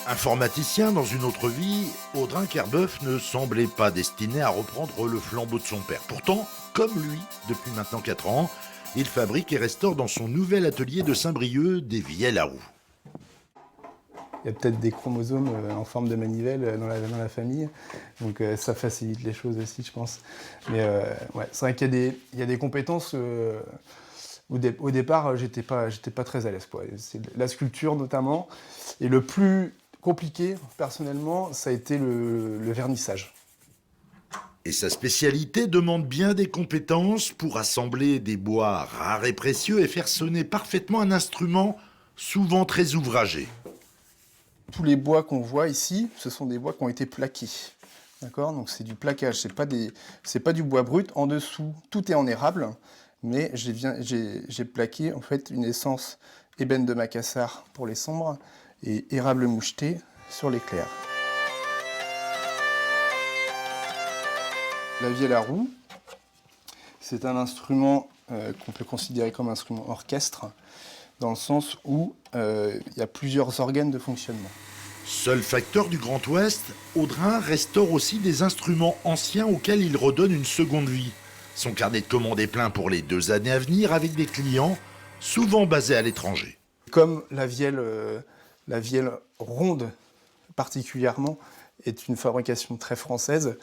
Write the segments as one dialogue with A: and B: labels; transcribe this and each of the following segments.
A: Informaticien dans une autre vie, Audrin Kerbeuf ne semblait pas destiné à reprendre le flambeau de son père. Pourtant, comme lui, depuis maintenant 4 ans, il fabrique et restaure dans son nouvel atelier de Saint-Brieuc des vielles à roues.
B: Il y a peut-être des chromosomes en forme de manivelle dans la famille, donc ça facilite les choses aussi, je pense. Mais ouais, c'est vrai qu'il y a des compétences. Au départ, j'étais pas très à l'aise, quoi. C'est la sculpture notamment, et le plus compliqué, personnellement, ça a été le vernissage.
A: Et sa spécialité demande bien des compétences pour assembler des bois rares et précieux et faire sonner parfaitement un instrument souvent très ouvragé.
B: Tous les bois qu'on voit ici, ce sont des bois qui ont été plaqués. D'accord? Donc c'est du plaquage, c'est pas du bois brut. En dessous, tout est en érable, mais j'ai plaqué en fait une essence ébène de Macassar pour les sombres et érable moucheté sur les clairs. La vielle à roue, c'est un instrument qu'on peut considérer comme un instrument orchestre, dans le sens où il y a plusieurs organes de fonctionnement.
A: Seul facteur du Grand Ouest, Audrin restaure aussi des instruments anciens auxquels il redonne une seconde vie. Son carnet de commandes est plein pour les 2 années à venir avec des clients souvent basés à l'étranger.
B: Comme la vielle ronde particulièrement est une fabrication très française,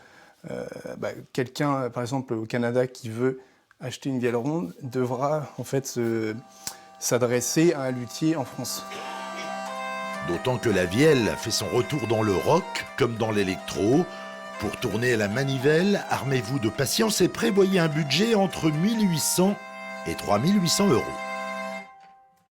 B: quelqu'un par exemple au Canada qui veut acheter une vielle ronde devra en fait s'adresser à un luthier en France.
A: D'autant que la vielle fait son retour dans le rock comme dans l'électro. Pour tourner à la manivelle, armez-vous de patience et prévoyez un budget entre 1 800 et 3 800 euros.